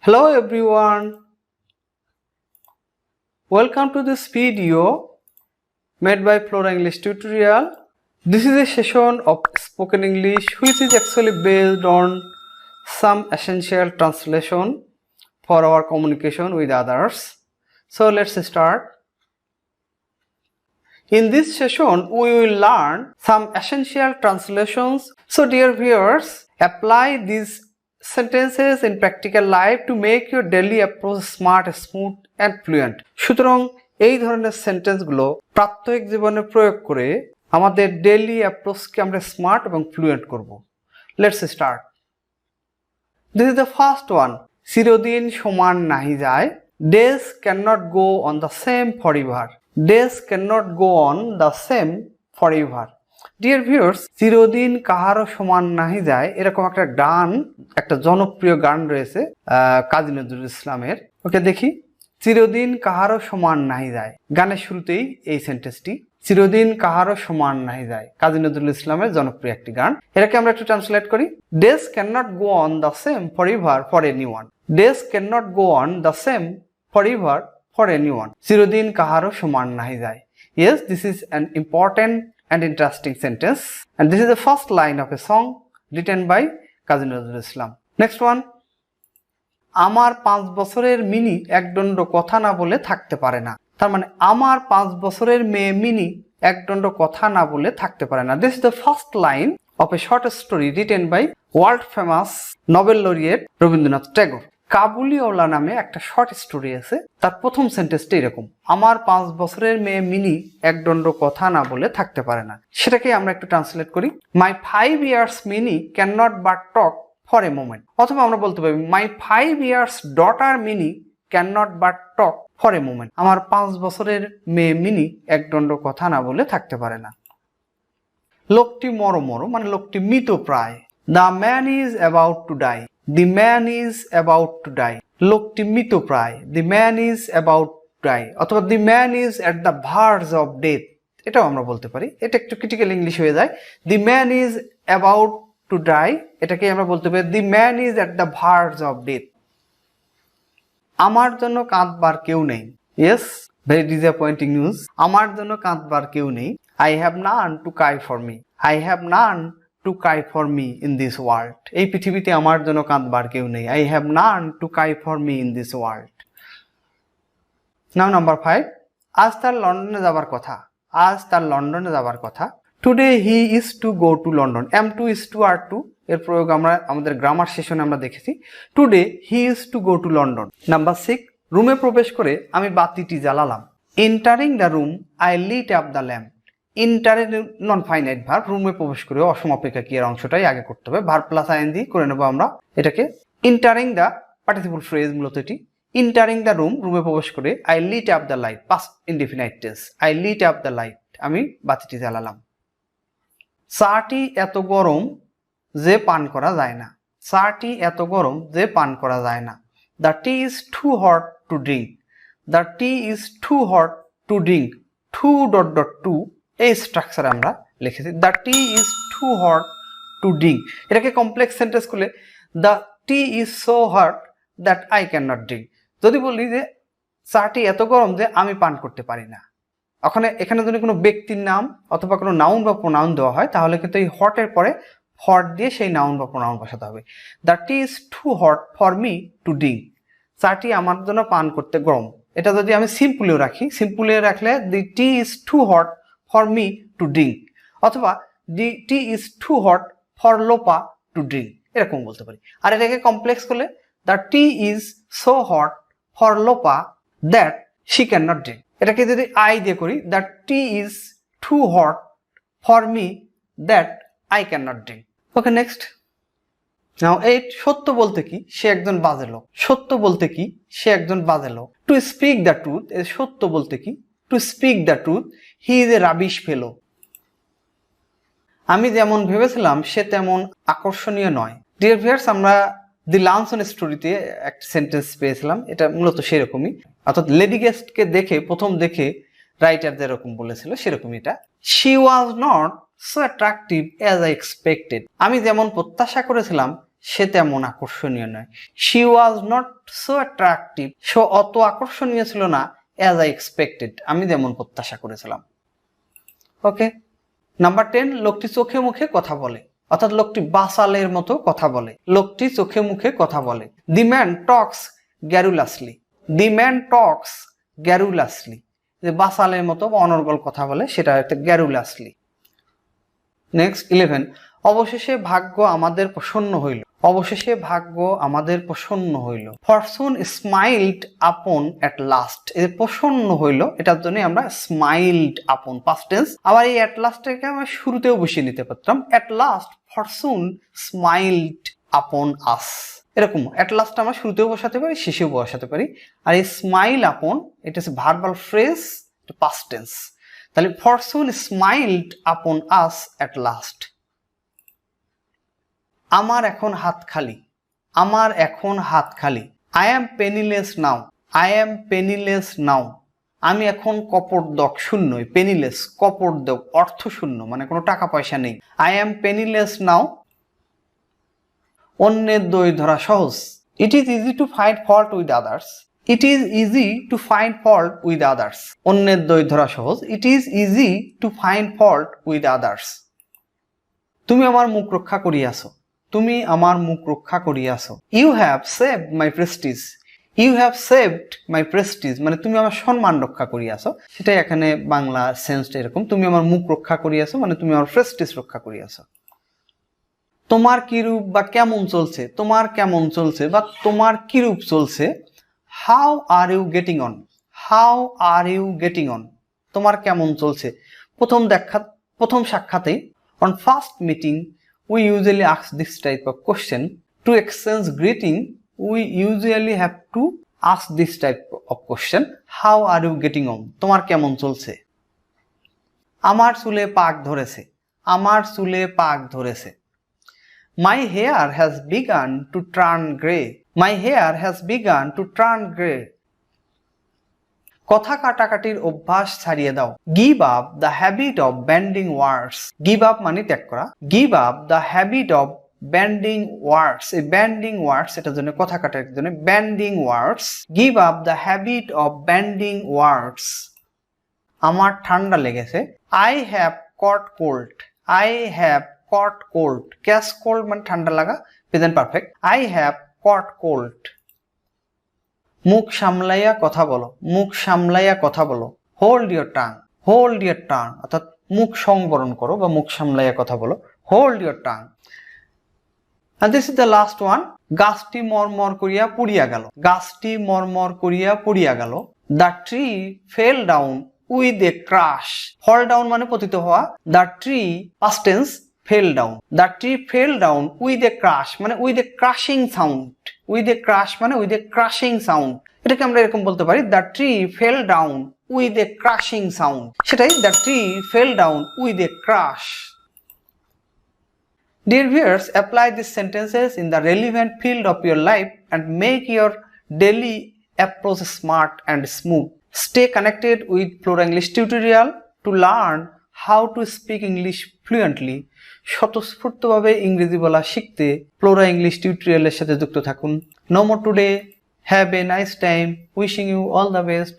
Hello everyone, welcome to this video made by Flora English tutorial. This is a session of spoken English which is actually based on some essential translation for our communication with others. So let's start. In this session we will learn some essential translations. So dear viewers, apply these sentences in practical life to make your daily approach smart, smooth and fluent. সুতরাং এই ধরনের সেন্টেন্সগুলো প্রাত্যহিক জীবনে প্রয়োগ করে আমাদের daily অ্যাপ্রোচকে আমরা smart এবং ফ্লুয়েন্ট করব। Let's start. This is the first one. চিরদিন সমান নাহি যায়। Days can not go on the same for ever. Days can not go on the same for ever. Dear viewers, চিরদিন কাহারও সমান নাহি যায় এরকম একটা গান, একটা জনপ্রিয় গান রয়েছে কাজী নজরুল ইসলামের। ওকে দেখি। চিরদিন কাহারও সমান নাহি যায়, গানের শুরুতেই এই সেন্টেন্সটি, চিরদিন কাহারও সমান নাহি যায়, কাজী নজরুল ইসলামের জনপ্রিয় একটি গান। এটাকে আমরা একটু ট্রান্সলেট করি। Days can not go on the same for ever for anyone. Days can not go on the same for ever for anyone. চিরদিন কাহারও সমান নাহি যায়। Yes, this is an important and interesting sentence, and this is the first line of a song written by Kazi Nazrul Islam. Next one. আমার 5 বছরের mini একদণ্ড কথা না বলে থাকতে পারে না। তার মানে আমার 5 বছরের মেয়ে মিনি একদণ্ড কথা না বলে থাকতে পারে না। This is the first line of a short story written by world famous Nobel laureate Rabindranath Tagore. Kabuliwala নামে একটা শর্ট স্টোরি আছে, তার প্রথম সেন্টেন্সটা এরকম, আমার 5 বছরের মেয়ে মিনি একদণ্ড কথা না বলে থাকতে পারে না। সেটাকে আমরা একটু ট্রান্সলেট করি। মাই 5 years mini can not but talk for a moment. অথবা আমরা বলতে পারি মাই 5 years daughter mini can not but talk for a moment. আমার 5 বছরের মেয়ে মিনি একদণ্ড কথা না বলে থাকতে পারে না। লোকটি মরমর মানে লোকটি মৃত প্রায়। The man is about to die. The man is about to die. লোকটি মৃত প্রায়। The man is about to die অথবা the man is at the verge of death, এটাও আমরা বলতে পারি। এটা একটু ক্রিটিক্যাল ইংলিশ হয়ে যায়। The man is about to die, এটাকে আমরা বলতে পারি the man is at the verge of death. আমার জন্য কাঁদবার কেউ নেই। Yes, very disappointing news. আমার জন্য কাঁদবার কেউ নেই। I have none to cry for me. I have none to cry for me in this world. এই পৃথিবীতে আমার জন্য কাঁদবার কেউ নেই। I have none to cry for me in this world. Now number 5. আজ তার লন্ডনে যাবার কথা। আজ তার লন্ডনে যাবার কথা। Today he is to go to London. am2 is to are2 এর প্রয়োগ আমরা আমাদের গ্রামার সেশনে আমরা দেখেছি। Today he is to go to London. Number 6. রুমে প্রবেশ করে আমি বাতিটি জ্বালালাম। Entering the room I lit up the lamp. ইন্টারে নন ফাইনাইট ভার্ব, রুমে প্রবেশ করে অসমাপিকা ক্রিয়ার অংশটাই আগে করতে হবে। ভার্ব প্লাস আইএনজি করে নেব আমরা এটাকে। ইন্টারিং দ্য পার্টিসিপল ফ্রেজ মূলত এটি। ইন্টারিং দ্য রুম, রুমে প্রবেশ করে I lit up the light, past indefinite tense, I lit up the light, আমি বাতিটি জ্বালালাম। চাটি এত গরম যে পান করা যায় না। চাটি এত গরম যে পান করা যায় না। The tea is too hot to drink. The tea is too hot to drink. To dot dot to এই স্ট্রাকচার আমরা লিখেছি। The tea is too hot to drink, এটাকে কমপ্লেক্স সেন্টেন্স করলে the tea is so hot that I cannot drink. যদি বলি যে চাটি এত গরম যে আমি পান করতে পারি না, এখানে যদি কোনো ব্যক্তির নাম অথবা কোনো নাউন বা প্রোনাউন দেওয়া হয় তাহলে কিন্তু এই হটের পরে হট দিয়ে সেই নাউন বা প্রোনাউন বসাতে হবে। The tea is too hot for me to drink, চাটি আমার জন্য পান করতে গরম। এটা যদি আমি সিম্পলিও রাখি, সিম্পলি রাখলে the tea is too hot for me to drink অথবা the tea is too hot for Lopa to drink, এরকম বলতে পারি। আর এটাকে কমপ্লেক্স করলে the tea is so hot for Lopa that she cannot drink, এটাকে যদি I দিয়ে করি the tea is too hot for me that I cannot drink. Okay, next. Now 8. সত্য বলতে কি সে একজন বাজে লোক। সত্য বলতে কি সে একজন বাজে লোক। To speak the truth, সত্য বলতে কি to speak the truth, he is a rubbish fellow. আমি যেমন ভেবেছিলাম সে তেমন আকর্ষণীয় নয়। ডিয়ার ভিউয়ার্স, আমরা দি লানসন স্টোরিতে একটা সেন্টেন্স পেয়েছিলাম, এটা মূলত সেরকমই। অর্থাৎ লেডি গেস্টকে দেখে প্রথম দেখে রাইটার যেরকম বলেছিল সেরকমই এটা। she was not so attractive as I expected. আমি যেমন প্রত্যাশা করেছিলাম সে তেমন আকর্ষণীয় নয়। She was not so attractive, সে অত আকর্ষণীয় ছিল না অ্যাজ আই এক্সপেক্টেড, আমি যেমন প্রত্যাশা করেছিলাম। ওকে। নাম্বার 10, লোকটি চোখে মুখে কথা বলে, অর্থাৎ লোকটি বাসালের মতো কথা বলে। লোকটি চোখে মুখে কথা বলে। The man Tux গ্যারুলাসলি, the man টক্স গ্যারুলাসলি, যে বাসালের মতো বা অনর্গল কথা বলে সেটা একটা গ্যারুলাসলি। নেক্সট 11, অবশেষে ভাগ্য আমাদের প্রসন্ন হইল, অবশেষে ভাগ্য আমাদের প্রসন্ন হইল। ফরচুন স্মাইলড আপন এট লাস্ট, এই প্রসন্ন হইল এটার জন্য আমরা স্মাইলড আপন পাস্ট টেন্স। আবার এই এট লাস্টটাকে আমরা শুরুতেও বসিয়ে নিতে পারতাম, এট লাস্ট ফরচুন স্মাইলড আপন আস, এরকম এট লাস্ট আমরা শুরুতেও বসাতে পারি, শেষেও বসাতে পারি। আর এই স্মাইল আপন এটা হচ্ছে ভার্বাল ফ্রেজ, পাস্ট টেন্স। তাহলে ফরচুন স্মাইলড আপন আস এট লাস্ট। আমার এখন হাত খালি, আমার এখন হাত খালি। I am penniless now, I am penniless now, আমি এখন কপর্দক শূন্য। পেনিলেস কপর্দক, অর্থ শূন্য, মানে কোনো টাকা পয়সা নেই। I am penniless now. অন্যের দই ধরা সহজ। It is easy to find fault with others, it is easy to find fault with others. অন্যের দই ধরা সহজ, it is easy to find fault with others. তুমি আমার মুখ রক্ষা করিয়াছো, তুমি আমার মুখ রক্ষা করিয়াছো। You have saved my prestige, you have saved my prestige, মানে তুমি আমার সম্মান রক্ষা করিয়াছো। সেটাই এখানে বাংলা সেন্সটা এরকম, তুমি আমার মুখ রক্ষা করিয়াছো মানে তুমি আমার প্রেস্টিজ রক্ষা করিয়াছো। তোমার কিরূপ বা কেমন চলছে, তোমার কেমন চলছে বা তোমার কিরূপ চলছে। How are you getting on, how are you getting on, তোমার কেমন চলছে। প্রথম সাক্ষাতেই on first meeting we usually ask this type of question. To exchange greeting, we usually have to ask this type of question. How are you getting on? তোমার কেমন চলছে। আমার চুলে পাক ধরেছে, আমার চুলে পাক ধরেছে। My hair has begun to turn grey, my hair has begun to turn grey. কথা কাটাকাটির অভ্যাস ছাড়িয়ে দাও। Give up the habit of bandying words, give up মানে ত্যাগ করা। Give up the habit of bandying words, এই ব্যান্ডিং ওয়ার্ডস এটার জন্য কথা কাটার জন্য bandying words. Give up the habit of bandying words. আমার ঠান্ডা লেগেছে। I have caught cold, I have caught cold. Catch cold মানে ঠান্ডা লাগা, present perfect. I have caught cold. মুখ সামলাইয়া কথা বলো, মুখ সামলাইয়া কথা বলো। Hold your tongue, hold your tongue, অর্থাৎ মুখ সংবরণ করো বা মুখ সামলাইয়া কথা বলো। Hold your tongue. And this is the last one. গাছটি মরমর করিয়া পুড়িয়া গেল, গাছটি মরমর করিয়া পুড়িয়া গেল। The tree fell down with a crash. Fall down মানে পতিত হওয়া। The tree past tense fell down. The tree fell down with a crash মানে with a crashing sound. With a crash মানে with a crashing sound. এটাকে আমরা এরকম বলতে পারি, the tree fell down with a crashing sound. সেটাই, the tree fell down with a crash. Dear viewers, apply these sentences in the relevant field of your life and make your daily approach smart and smooth. Stay connected with Flora English tutorial to learn how to speak English fluently. স্বতঃস্ফূর্তভাবে ইংরেজি বলা শিখতে Flora English টিউটোরিয়ালের সাথে যুক্ত থাকুন। No more today. Have a nice time. Wishing you all the best.